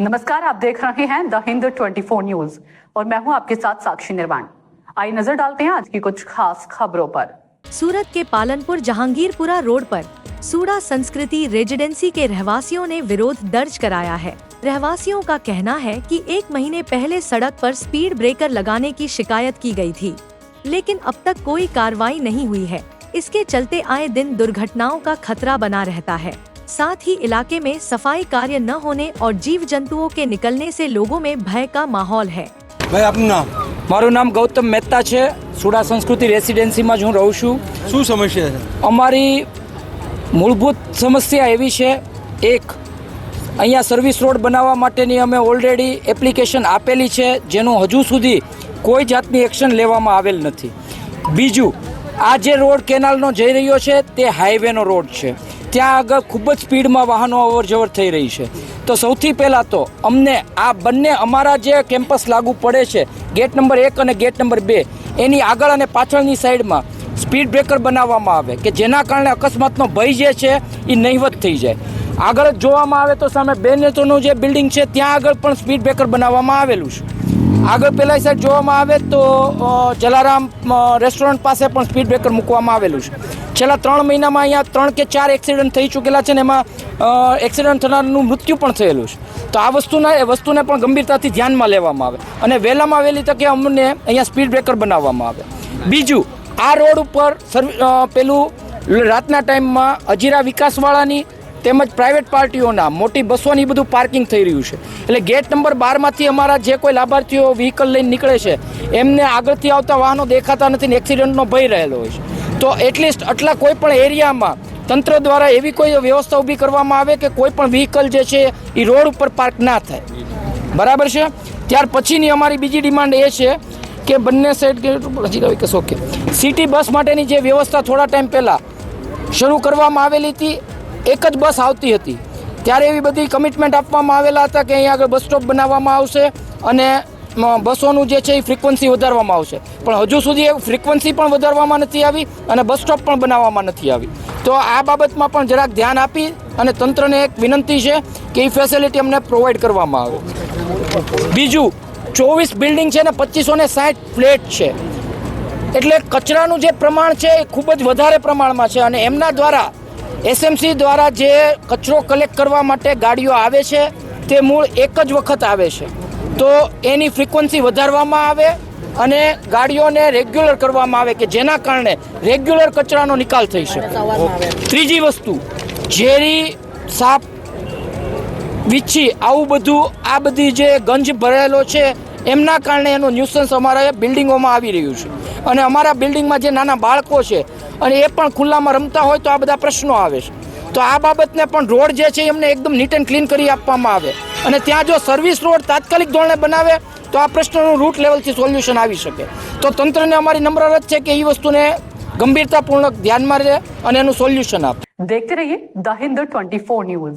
नमस्कार, आप देख रहे हैं द हिंद 24 न्यूज और मैं हूं आपके साथ साक्षी निर्वाण। आइए नजर डालते हैं आज की कुछ खास खबरों पर। सूरत के पालनपुर जहांगीरपुरा रोड पर सूड़ा संस्कृति रेजिडेंसी के रहवासियों ने विरोध दर्ज कराया है। रहवासियों का कहना है कि 1 महीने पहले सड़क पर स्पीड ब्रेकर लगाने की शिकायत की गई थी, लेकिन अब तक कोई कार्रवाई नहीं हुई है। इसके चलते आए दिन दुर्घटनाओं का खतरा बना रहता है। साथ ही इलाके में सफाई कार्य न होने और जीव जंतुओं के निकलने से लोगों में भय का माहौल है। भाई आपનું નામ? મારું નામ ગૌતમ મહેતા છે। સુડા સંસ્કૃતિ રેસિડેન્સીમાં હું રહું છું। શું સમસ્યા છે? અમારી મૂળભૂત સમસ્યા એવી છે, એક અહીંયા સર્વિસ રોડ બનાવવા માટેની અમે ઓલરેડી એપ્લિકેશન આપેલી છે, જેનું હજુ સુધી કોઈ જાતની એક્શન લેવામાં આવેલ નથી। બીજું, આ જે રોડ કેનાલનો જઈ રહ્યો છે તે હાઈવેનો રોડ છે, ત્યાં આગળ ખૂબ જ સ્પીડમાં વાહનો અવર જવર થઈ રહી છે। તો સૌથી પહેલાં તો અમને આ બંને અમારા જે કેમ્પસ લાગુ પડે છે, ગેટ નંબર 1 અને ગેટ નંબર 2, એની આગળ અને પાછળની સાઈડમાં સ્પીડ બ્રેકર બનાવવામાં આવે કે જેના કારણે અકસ્માતનો ભય જે છે એ નહિવત થઈ જાય। આગળ જ જોવામાં આવે તો સામે બેનેતોનું જે બિલ્ડિંગ છે ત્યાં આગળ પણ સ્પીડ બ્રેકર બનાવવામાં આવેલું છે। આગળ પેલા સાઈડ જોવામાં આવે તો જલારામ રેસ્ટોરન્ટ પાસે પણ સ્પીડ બ્રેકર મૂકવામાં આવેલું છે। છેલ્લા 3 મહિનામાં અહીંયા 3 કે 4 એક્સિડન્ટ થઈ ચૂકેલા છે ને એમાં એક્સિડન્ટ થનારનું મૃત્યુ પણ થયેલું છે। તો આ વસ્તુને પણ ગંભીરતાથી ધ્યાનમાં લેવામાં આવે અને વહેલામાં વહેલી તકે અમને અહીંયા સ્પીડ બ્રેકર બનાવવામાં આવે। બીજું, આ રોડ ઉપર પેલું રાતના ટાઈમમાં હજીરા વિકાસવાળાની તેમજ પ્રાઇવેટ પાર્ટીઓના મોટી બસોની બધું પાર્કિંગ થઈ રહ્યું છે, એટલે ગેટ નંબર 12માંથી અમારા જે કોઈ લાભાર્થીઓ વ્હીકલ લઈને નીકળે છે એમને આગળથી આવતા વાહનો દેખાતા નથી ને એક્સિડન્ટનો ભય રહેલો હોય છે। તો એટલીસ્ટ આટલા કોઈ પણ એરિયામાં તંત્ર દ્વારા એવી કોઈ વ્યવસ્થા ઊભી કરવામાં આવે કે કોઈ પણ વ્હીકલ જે છે એ રોડ ઉપર પાર્ક ના થાય, બરાબર છે। ત્યાર પછીની અમારી બીજી ડિમાન્ડ એ છે કે બંને સાઈડ હજીરા વિકાસ ઓકે સિટી બસ માટેની જે વ્યવસ્થા થોડા ટાઈમ પહેલાં શરૂ કરવામાં આવેલી હતી, એક જ બસ આવતી હતી, ત્યારે એવી બધી કમિટમેન્ટ આપવામાં આવેલા હતા કે અહીંયા આગળ બસ સ્ટોપ બનાવવામાં આવશે અને બસોનું જે છે એ ફ્રિકવન્સી વધારવામાં આવશે, પણ હજુ સુધી એ ફ્રિકવન્સી પણ વધારવામાં નથી આવી અને બસ સ્ટોપ પણ બનાવવામાં નથી આવી। તો આ બાબતમાં પણ જરાક ધ્યાન આપી અને તંત્રને એક વિનંતી છે કે એ ફેસિલિટી અમને પ્રોવાઈડ કરવામાં આવે। બીજું, 24 બિલ્ડિંગ છે ને 2560 ફ્લેટ છે, એટલે કચરાનું જે પ્રમાણ છે એ ખૂબ જ વધારે પ્રમાણમાં છે અને એમના દ્વારા એસએમસી દ્વારા જે કચરો કલેક્ટ કરવા માટે ગાડીઓ આવે છે તે મૂળ એક જ વખત આવે છે, તો એની ફ્રીક્વન્સી વધારવામાં આવે અને ગાડીઓને રેગ્યુલર કરવામાં આવે કે જેના કારણે રેગ્યુલર કચરાનો નિકાલ થઈ શકે। ત્રીજી વસ્તુ, ઝેરી સાપ વીછી આવું બધું આ બધી જે ગંજ ભરેલો છે એમના કારણે એનું ન્યુસન્સ અમારા બિલ્ડિંગોમાં આવી રહ્યું છે અને અમારા બિલ્ડિંગમાં જે નાના બાળકો છે અને એ પણ ખુલ્લામાં રમતા હોય તો આ બધા પ્રશ્નો આવે છે। તો આ બાબતને પણ રોડ જે છે એમને એકદમ નીટ એન્ડ ક્લીન કરી આપવામાં આવે અને ત્યાં જો સર્વિસ રોડ તાત્કાલિક ધોરણે બનાવે તો આ પ્રશ્નનું રૂટ લેવલથી સોલ્યુશન આવી શકે। તો તંત્રને અમારી નમ્ર અરજ છે કે એ વસ્તુને ગંભીરતાપૂર્વક ધ્યાનમાં લે અને એનું સોલ્યુશન આપે। देखते रहिए द हिंद 24 न्यूज।